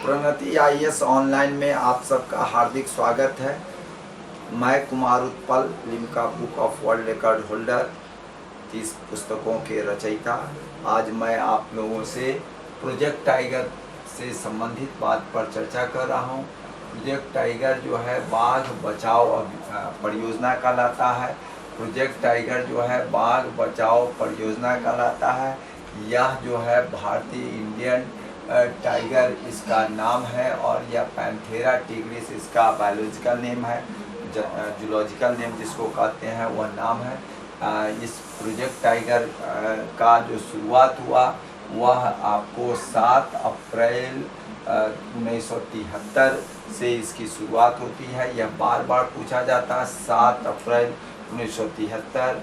प्रगति IAS online में आप सबका हार्दिक स्वागत है। मैं Kumar Utpal, Limca book of world record holder, 30 पुस्तकों के रचयिता। आज मैं आप लोगों से प्रोजेक्ट टाइगर से संबंधित बात पर चर्चा कर रहा हूँ। प्रोजेक्ट टाइगर जो है बाघ बचाओ परियोजना कहलाता है। प्रोजेक्ट टाइगर जो है बाघ बचाओ परियोजना कहलाता है। यह जो है भारतीय इंडियन टाइगर इसका नाम है और यह पैंथेरा टिग्रिस इसका बायोलॉजिकल नेम है, जूलॉजिकल नेम जिसको कहते हैं वह नाम है। इस प्रोजेक्ट टाइगर का जो शुरुआत हुआ वह आपको 7 अप्रैल 1973 से इसकी शुरुआत होती है। यह बार बार पूछा जाता है। 7 अप्रैल 1973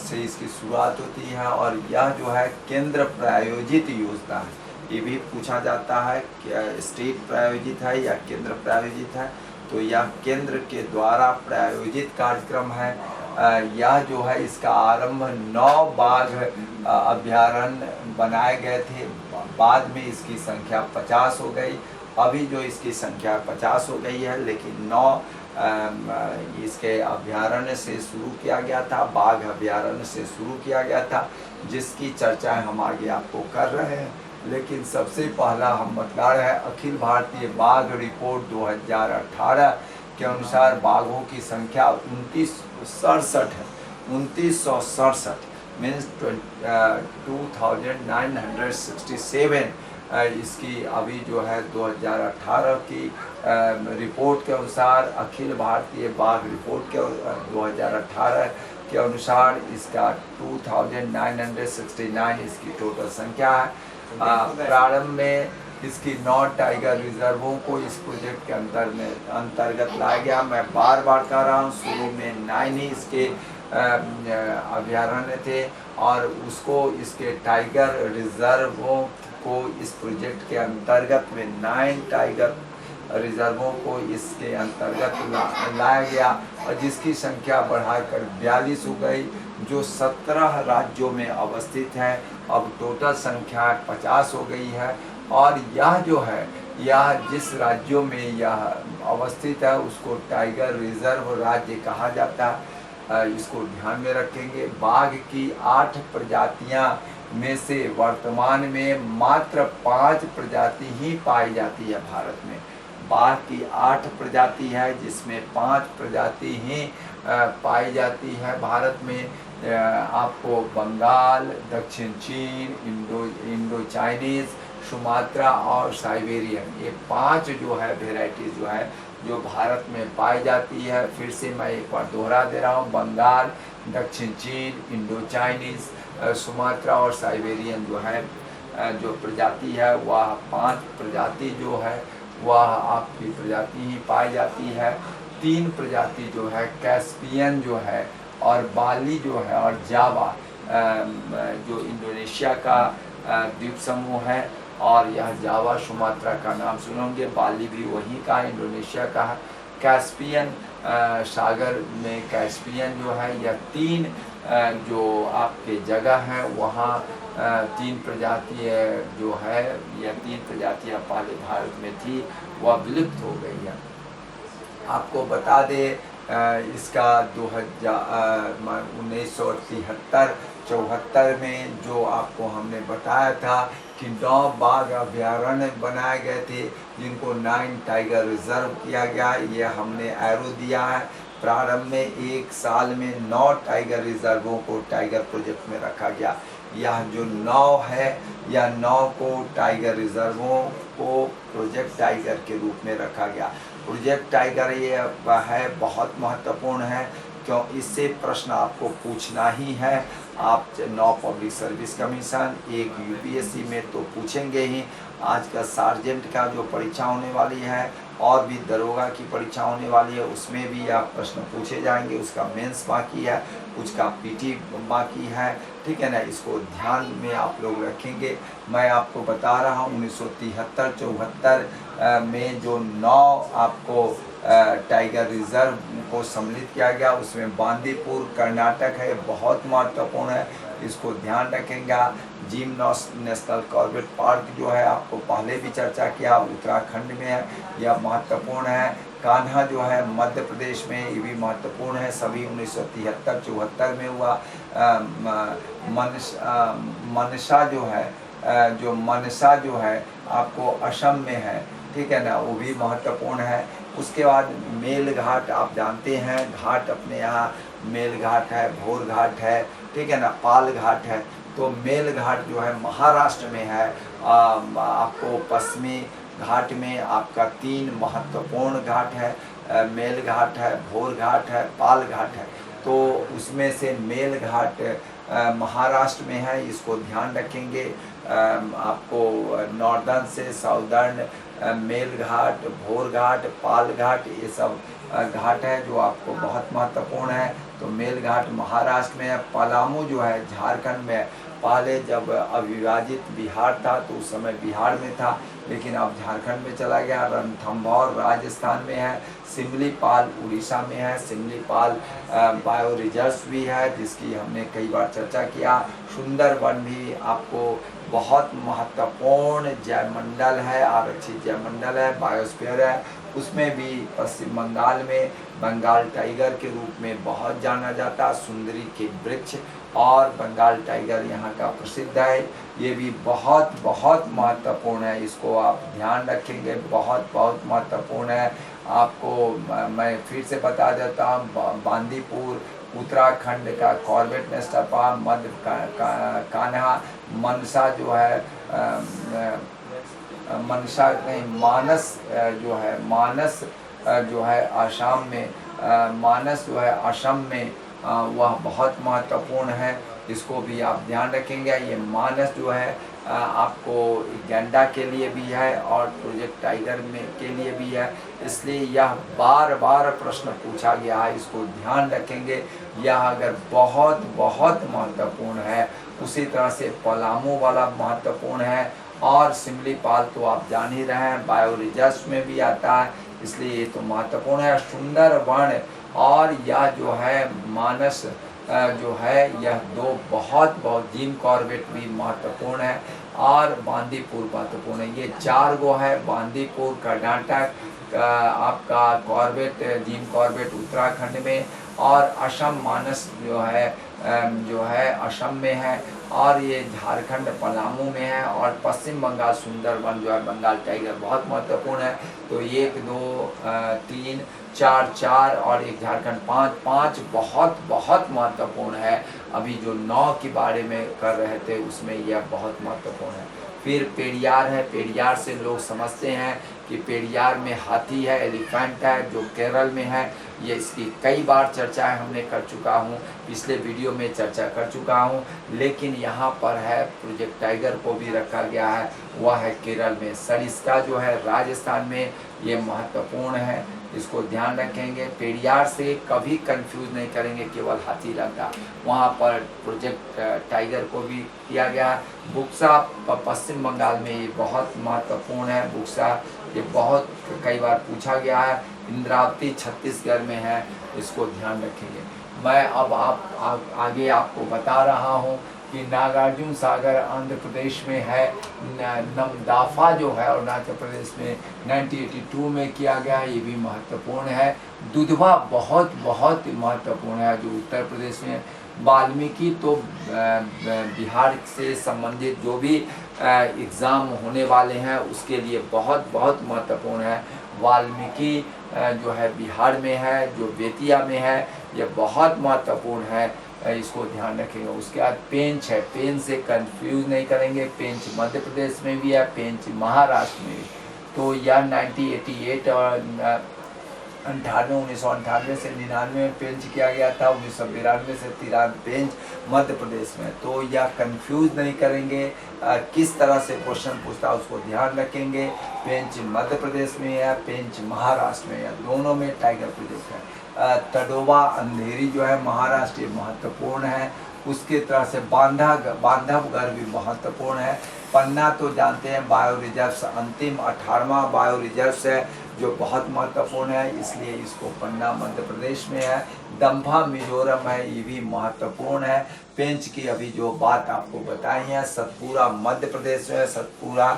से इसकी शुरुआत होती है और यह जो है केंद्र प्रायोजित योजना है। ये भी पूछा जाता है कि स्टेट प्रायोजित है या केंद्र प्रायोजित है, तो यह केंद्र के द्वारा प्रायोजित कार्यक्रम है। यह जो है इसका आरंभ 9 बाघ अभ्यारण्य बनाए गए थे। बाद में इसकी संख्या 50 हो गई। अभी जो इसकी संख्या 50 हो गई है, लेकिन 9 इसके अभ्यारण्य से शुरू किया गया था, बाघ अभ्यारण्य से शुरू किया गया था, जिसकी चर्चा हम आगे आपको कर रहे हैं। लेकिन सबसे पहला हम बता रहे हैं अखिल भारतीय बाघ रिपोर्ट 2018 के अनुसार बाघों की संख्या 2967 है। 2967 मीन्स 2967 इसकी अभी जो है 2018 की रिपोर्ट के अनुसार, अखिल भारतीय बाघ रिपोर्ट के 2018 के अनुसार इसका 2969 इसकी टोटल संख्या है। प्रारंभ में इसकी 9 टाइगर रिजर्वों को इस प्रोजेक्ट के अंतर्गत लाया गया। मैं बार बार कह रहा हूँ, शुरू में 9 ही इसके अभ्यारण्य थे और उसको इसके टाइगर रिजर्वों को इस प्रोजेक्ट के अंतर्गत में 9 टाइगर रिजर्वों को इसके अंतर्गत लाया गया और जिसकी संख्या बढ़ाकर 42 हो गई, जो 17 राज्यों में अवस्थित है। अब टोटल संख्या 50 हो गई है और यह जो है यह जिस राज्यों में यह अवस्थित है उसको टाइगर रिजर्व राज्य कहा जाता है। इसको ध्यान में रखेंगे। बाघ की 8 प्रजातियां में से वर्तमान में मात्र 5 प्रजाति ही पाई जाती है भारत में। बाघ की 8 प्रजाति है जिसमें 5 प्रजाति ही पाई जाती है भारत में। आपको बंगाल, दक्षिण चीन, इंडो चाइनीज, सुमात्रा और साइबेरियन, ये 5 जो है वेराइटीज जो है जो भारत में पाई जाती है। फिर से मैं एक बार दोहरा दे रहा हूँ, बंगाल, दक्षिण चीन, इंडो चाइनीज, सुमात्रा और साइबेरियन जो है जो प्रजाति है वह 5 प्रजाति जो है वह आपकी प्रजाति ही पाई जाती है। 3 प्रजाति जो है कैस्पियन जो है और बाली जो है और जावा जो इंडोनेशिया का द्वीप समूह है, और यह जावा सुमात्रा का नाम सुनोगे, बाली भी वहीं का इंडोनेशिया का है। कैस्पियन सागर में कैस्पियन जो है, यह 3 जो आपके जगह हैं वहाँ 3 प्रजाति जो है, यह 3 प्रजातियाँ पहले भारत में थी, वह विलुप्त हो गई है। आपको बता दें इसका 1973-74 में जो आपको हमने बताया था कि 9 बाघ अभ्यारण्य बनाए गए थे जिनको 9 टाइगर रिजर्व किया गया। ये हमने एरो दिया है। प्रारंभ में 1 साल में 9 टाइगर रिजर्वों को टाइगर प्रोजेक्ट में रखा गया। यह जो 9 है, यह 9 को टाइगर रिजर्वों को प्रोजेक्ट टाइगर के रूप में रखा गया। प्रोजेक्ट टाइगर ये है बहुत महत्वपूर्ण है, क्यों इससे प्रश्न आपको पूछना ही है। आप 9 पब्लिक सर्विस कमीशन, एक यूपीएससी में तो पूछेंगे ही। आज का सार्जेंट का जो परीक्षा होने वाली है और भी दरोगा की परीक्षा होने वाली है, उसमें भी यह प्रश्न पूछे जाएंगे। उसका मेंस बाकी है, कुछ का पीटी बाकी है, ठीक है ना। इसको ध्यान में आप लोग रखेंगे। मैं आपको बता रहा हूँ 1973-74 में जो 9 आपको टाइगर रिजर्व को सम्मिलित किया गया, उसमें बांदीपुर कर्नाटक है, बहुत महत्वपूर्ण है। इसको ध्यान रखेंगे। जिम नेशनल कॉर्बेट पार्क जो है आपको पहले भी चर्चा किया, उत्तराखंड में है, यह महत्वपूर्ण है। कान्हा जो है मध्य प्रदेश में, ये भी महत्वपूर्ण है, सभी 1973-74 में हुआ। मनसा जो है आपको असम में है, ठीक है ना, वो भी महत्वपूर्ण है। उसके बाद मेल घाट, आप जानते हैं घाट अपने यहाँ मेल घाट है, भोर घाट है, ठीक है ना, पाल घाट है। तो मेल घाट जो है महाराष्ट्र में है। आपको पश्चिमी घाट में आपका 3 महत्वपूर्ण घाट है, मेल घाट है, भोर घाट है, पाल घाट है। तो उसमें से मेल घाट महाराष्ट्र में है, इसको ध्यान रखेंगे। आपको नॉर्दर्न से साउदर्न मेल घाट, भोर घाट, पाल घाट, ये सब घाट है जो आपको बहुत महत्वपूर्ण है। तो मेल घाट महाराष्ट्र में है। पलामू जो है झारखंड में। पहले जब अविभाजित बिहार था तो उस समय बिहार में था, लेकिन अब झारखंड में चला गया। रणथंभौर राजस्थान में है। सिमलीपाल उड़ीसा में है। सिमलीपाल बायो रिजर्व भी है, जिसकी हमने कई बार चर्चा किया। सुंदरवन भी आपको बहुत महत्वपूर्ण जयमंडल है, आरक्षित जयमंडल है, बायोस्फीयर है। उसमें भी पश्चिम बंगाल में बंगाल टाइगर के रूप में बहुत जाना जाता। सुंदरी के वृक्ष और बंगाल टाइगर यहाँ का प्रसिद्ध है। ये भी बहुत बहुत महत्वपूर्ण है, इसको आप ध्यान रखेंगे, बहुत बहुत महत्वपूर्ण है। आपको मैं फिर से बता देता हूँ, बांदीपुर उत्तराखंड का कॉर्बेट नेशनल पार्क, मध्य कान्हा, मनसा जो है मनसा नहीं, मानस जो है आसाम में, मानस जो है असम में, वह बहुत महत्वपूर्ण है, इसको भी आप ध्यान रखेंगे। ये मानस जो है आपको गैंडा के लिए भी है और प्रोजेक्ट टाइगर में के लिए भी है, इसलिए यह बार बार प्रश्न पूछा गया है, इसको ध्यान रखेंगे। यह अगर बहुत बहुत महत्वपूर्ण है, उसी तरह से पलामू वाला महत्वपूर्ण है, और सिमलीपाल तो आप जान ही रहे हैं, बायो रिजर्व में भी आता है, इसलिए ये तो महत्वपूर्ण है। सुंदरवन और यह जो है मानस जो है, यह 2 बहुत बहुत, जिम कॉर्बेट भी महत्वपूर्ण है और बांदीपुर महत्वपूर्ण है। ये 4 गो है। बांदीपुर कर्नाटक, आपका कॉर्बेट, जिम कॉर्बेट उत्तराखंड में, और असम मानस जो है असम में है, और ये झारखंड पलामू में है, और पश्चिम बंगाल सुंदरवन जो है बंगाल टाइगर बहुत महत्वपूर्ण है। तो 1 2 3 4 4 और एक झारखंड 5 बहुत बहुत महत्वपूर्ण है। अभी जो 9 के बारे में कर रहे थे उसमें यह बहुत महत्वपूर्ण है। फिर पेरियार है। पेरियार से लोग समझते हैं कि पेरियार में हाथी है, एलिफेंट है, जो केरल में है। ये इसकी कई बार चर्चाएं हमने कर चुका हूँ, पिछले वीडियो में चर्चा कर चुका हूँ, लेकिन यहाँ पर है प्रोजेक्ट टाइगर को भी रखा गया है, वह है केरल में। सरिस्का जो है राजस्थान में, ये महत्वपूर्ण है, इसको ध्यान रखेंगे। पेरियार से कभी कंफ्यूज नहीं करेंगे, केवल हाथी लगता, वहाँ पर प्रोजेक्ट टाइगर को भी किया गया है। बुक्सा पश्चिम बंगाल में, ये बहुत महत्वपूर्ण है। बुक्सा ये बहुत कई बार पूछा गया है। इंद्रावती छत्तीसगढ़ में है, इसको ध्यान रखेंगे। मैं अब आगे आपको बता रहा हूँ कि नागार्जुन सागर आंध्र प्रदेश में है। नमदाफा जो है अरुणाचल प्रदेश में 1982 में किया गया है, ये भी महत्वपूर्ण है। दुधवा बहुत बहुत महत्वपूर्ण है, जो उत्तर प्रदेश में। वाल्मीकि तो बिहार से संबंधित जो भी एग्ज़ाम होने वाले हैं उसके लिए बहुत बहुत महत्वपूर्ण है। वाल्मीकि जो है बिहार में है, जो बेतिया में है, ये बहुत महत्वपूर्ण है, इसको ध्यान रखेंगे। उसके बाद पेंच है, पेंच से कंफ्यूज नहीं करेंगे। पेंच मध्य प्रदेश में भी है, पेंच महाराष्ट्र में भी। तो यह 1988 और 1998 से 99 में पेंच किया गया था, 1992 से 93 पेंच मध्य प्रदेश में। तो यह कंफ्यूज नहीं करेंगे, किस तरह से क्वेश्चन पूछता है उसको ध्यान रखेंगे। पेंच मध्य प्रदेश में है, पेंच महाराष्ट्र में है, दोनों में टाइगर प्रोजेक्ट है। तडोबा अंधेरी जो है महाराष्ट्र महत्वपूर्ण है। उसके तरह से बांधवगढ़ भी महत्वपूर्ण है। पन्ना तो जानते हैं बायो रिजर्व अंतिम 18वां बायो रिजर्व है जो बहुत महत्वपूर्ण है, इसलिए इसको पन्ना मध्य प्रदेश में है। दम्फा मिजोरम है, ये भी महत्वपूर्ण है। पेंच की अभी जो बात आपको बताई है, सतपुरा मध्य प्रदेश में। सतपुरा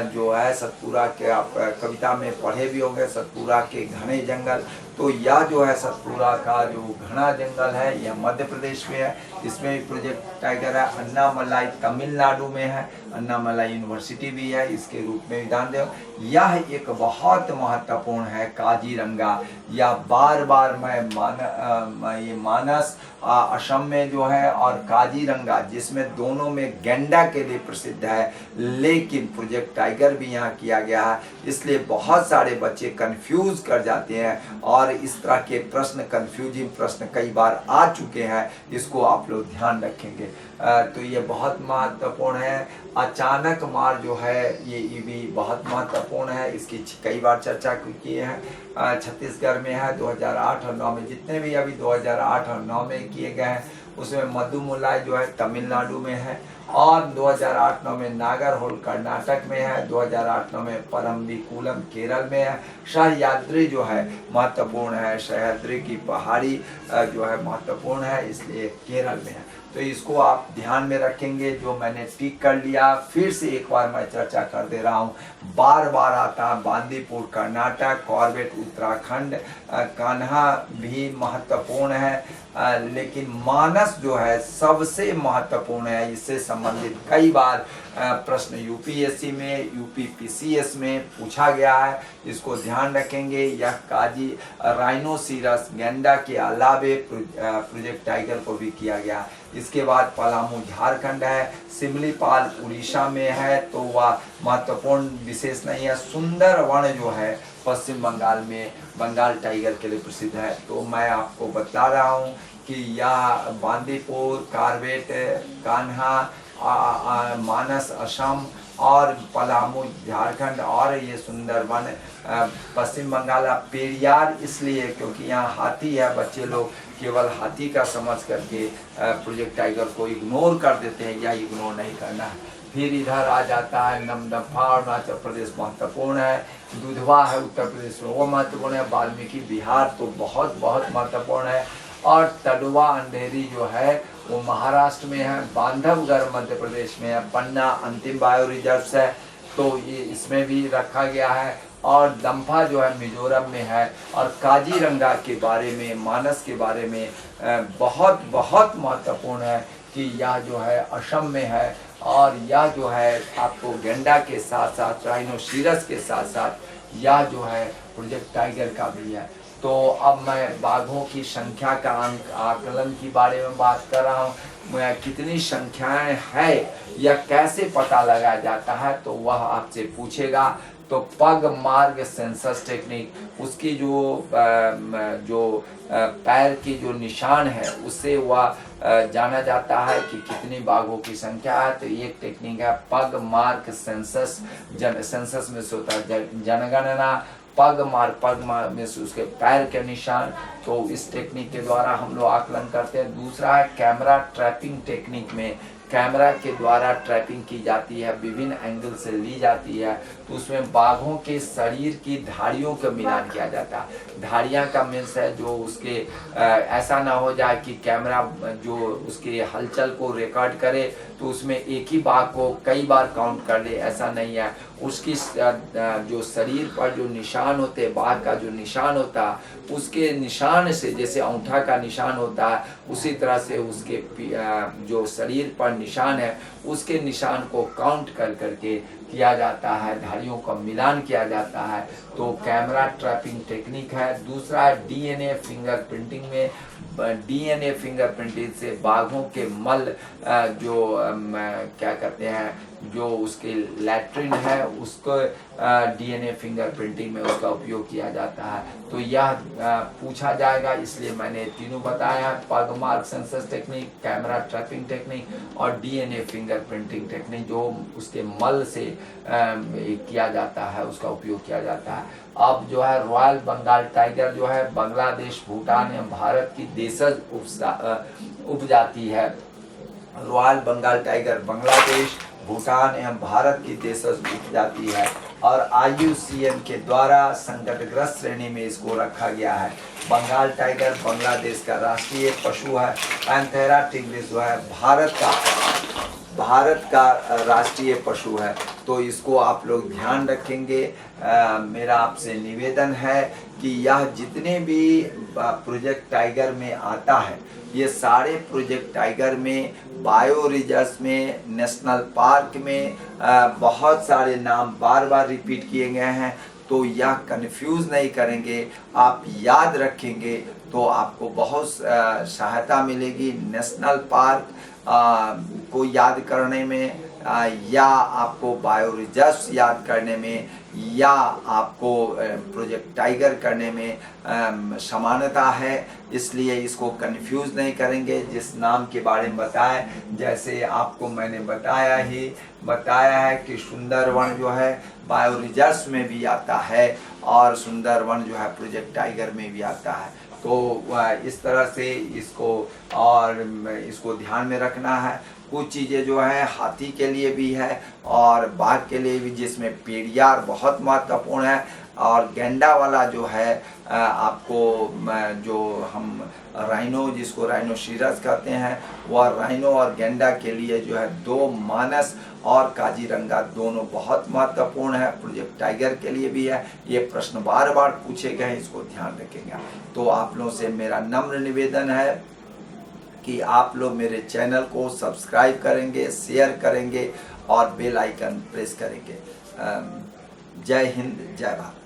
जो है, सतपुरा के आप कविता में पढ़े भी होंगे, सतपुरा के घने जंगल। तो यह जो है सतपुरा का जो घना जंगल है यह मध्य प्रदेश में है। इसमें भी प्रोजेक्ट टाइगर है। अन्नामलाई तमिलनाडु में है, अन्नामलाई यूनिवर्सिटी भी है इसके रूप में विधान देव। यह एक बहुत महत्वपूर्ण है काजीरंगा। या बार बार मैं ये मानस असम में जो है और काजीरंगा जिसमें दोनों में गेंडा के लिए प्रसिद्ध है, लेकिन प्रोजेक्ट टाइगर भी यहाँ किया गया है, इसलिए बहुत सारे बच्चे कंफ्यूज कर जाते हैं और इस तरह के प्रश्न, कंफ्यूजिंग प्रश्न कई बार आ चुके हैं, इसको आप लोग ध्यान रखेंगे। तो ये बहुत महत्वपूर्ण है। अचानक मार जो है ये भी बहुत महत्वपूर्ण है, इसकी कई बार चर्चा की है। छत्तीसगढ़ में है 2008 और 9 में, जितने भी अभी 2008 और 9 में किए गए हैं उसमें मधुमुलाई जो है तमिलनाडु में है, और 2008-9 में नागरहोल कर्नाटक में है, 2008-9 में परम्बिकुलम केरल में है। सह्याद्री जो है महत्वपूर्ण है, सह्याद्री की पहाड़ी जो है महत्वपूर्ण है, इसलिए केरल में है। तो इसको आप ध्यान में रखेंगे। जो मैंने टिक कर लिया, फिर से एक बार मैं चर्चा कर दे रहा हूँ, बार बार आता बांदीपुर कर्नाटक, कॉर्बेट उत्तराखंड, कान्हा भी महत्वपूर्ण है, लेकिन मानस जो है सबसे महत्वपूर्ण है। इससे संबंधित कई बार प्रश्न यूपीएससी में, यूपीपीसीएस में पूछा गया है, इसको ध्यान रखेंगे। यह काजी राइनोसिरस गेंडा के अलावे प्रोजेक्ट टाइगर को भी किया गया। इसके बाद पलामू झारखंड है, सिमलीपाल उड़ीसा में है, तो वह महत्वपूर्ण विशेष नहीं है। सुंदरवन जो है पश्चिम बंगाल में बंगाल टाइगर के लिए प्रसिद्ध है। तो मैं आपको बता रहा हूँ कि यह बांदीपुर, कॉर्बेट, कान्हा, मानस असम और पलामू झारखंड, और ये सुंदरवन पश्चिम बंगाल। पेरियार इसलिए क्योंकि यहाँ हाथी है, बच्चे लोग केवल हाथी का समझ करके प्रोजेक्ट टाइगर को इग्नोर कर देते हैं, या इग्नोर नहीं करना है। फिर इधर आ जाता है नमदफा, अरुणाचल प्रदेश महत्वपूर्ण है। दुधवा है उत्तर प्रदेश में, वो महत्वपूर्ण है। वाल्मीकि बिहार तो बहुत बहुत महत्वपूर्ण है। और तडुआ अंधेरी जो है वो महाराष्ट्र में है। बांधवगढ़ मध्य प्रदेश में है। पन्ना अंतिम बायो रिजर्व है, तो ये इसमें भी रखा गया है। और दम्फा जो है मिजोरम में है। और काजीरंगा के बारे में, मानस के बारे में बहुत बहुत महत्वपूर्ण है कि यह जो है असम में है, और यह जो है आपको गेंडा के साथ साथ राइनोसिरस के साथ साथ यह जो है प्रोजेक्ट टाइगर का भी है। तो अब मैं बाघों की संख्या का आकलन के बारे में बात कर रहा हूँ। कितनी संख्याएं है या कैसे पता लगाया जाता है, तो वह आपसे पूछेगा। तो पग मार्ग सेंसस टेक्निक, उसकी जो पैर की जो निशान है उससे वह जाना जाता है कि कितनी बाघों की संख्या है। तो एक टेक्निक है पग मार्ग सेंसस। सेंसस में से होता है जनगणना। पग मार्ग में से उसके पैर के निशान। तो इस टेक्निक के द्वारा हम लोग आकलन करते हैं। दूसरा है कैमरा ट्रैपिंग टेक्निक में कैमरा के द्वारा ट्रैपिंग की जाती है, विभिन्न एंगल से ली जाती है। तो उसमें बाघों के शरीर की धाड़ियों का मिलान किया जाता है। धाड़ियाँ का मीन्स है जो उसके ऐसा ना हो जाए कि कैमरा जो उसके हलचल को रिकॉर्ड करे तो उसमें एक ही बाघ को कई बार काउंट कर ले, ऐसा नहीं है। उसकी जो शरीर पर जो निशान होते हैं, बाघ का जो निशान होता है, उसके निशान से, जैसे अंगूठा का निशान होता है उसी तरह से उसके जो शरीर पर निशान है उसके निशान को काउंट कर करके किया जाता है, धाड़ियों का मिलान किया जाता है। तो कैमरा ट्रैपिंग टेक्निक है। दूसरा है डीएनए फिंगरप्रिंटिंग में डीएनए फिंगरप्रिंटिंग से बाघों के मल जो क्या कहते हैं, जो उसके लैट्रिन है उसको डीएनए फिंगरप्रिंटिंग में उसका उपयोग किया जाता है। तो यह पूछा जाएगा, इसलिए मैंने तीनों बताया है, पग mark census technique, camera trapping technique और डीएनए फिंगरप्रिंटिंग टेक्निक, जो उसके मल से किया जाता है, उसका उपयोग किया जाता है। अब जो है रॉयल बंगाल टाइगर जो है बांग्लादेश, भूटान या भारत की देशज उपजाति है। रॉयल बंगाल टाइगर बांग्लादेश, भूटान एवं भारत की देशज उपजाति है और IUCN के द्वारा संकटग्रस्त श्रेणी में इसको रखा गया है। बंगाल टाइगर बांग्लादेश का राष्ट्रीय पशु है। पैंथेरा टिग्रिस जो है भारत का राष्ट्रीय पशु है। तो इसको आप लोग ध्यान रखेंगे। मेरा आपसे निवेदन है कि यह जितने भी प्रोजेक्ट टाइगर में आता है, ये सारे प्रोजेक्ट टाइगर में, बायो रिजर्व में, नेशनल पार्क में बहुत सारे नाम बार बार रिपीट किए गए हैं। तो यह कंफ्यूज नहीं करेंगे, आप याद रखेंगे तो आपको बहुत सहायता मिलेगी नेशनल पार्क को याद करने में, या आपको बायो रिजर्व याद करने में, या आपको प्रोजेक्ट टाइगर करने में समानता है। इसलिए इसको कंफ्यूज नहीं करेंगे। जिस नाम के बारे में बताएं, जैसे आपको मैंने बताया है कि सुंदरवन जो है बायो रिजर्व में भी आता है और सुंदरवन जो है प्रोजेक्ट टाइगर में भी आता है। तो इस तरह से इसको ध्यान में रखना है। कुछ चीज़ें जो है हाथी के लिए भी है और बाघ के लिए भी, जिसमें पेरियार बहुत महत्वपूर्ण है। और गेंडा वाला जो है आपको जो हम राइनो, जिसको राइनोसिरस कहते हैं, वह राइनो और गेंडा के लिए जो है 2 मानस और काजीरंगा दोनों बहुत महत्वपूर्ण है। प्रोजेक्ट टाइगर के लिए भी है। ये प्रश्न बार बार पूछे गए हैं, इसको ध्यान रखेंगे। तो आप लोगों से मेरा नम्र निवेदन है कि आप लोग मेरे चैनल को सब्सक्राइब करेंगे, शेयर करेंगे और बेल आइकन प्रेस करेंगे। जय हिंद, जय भारत।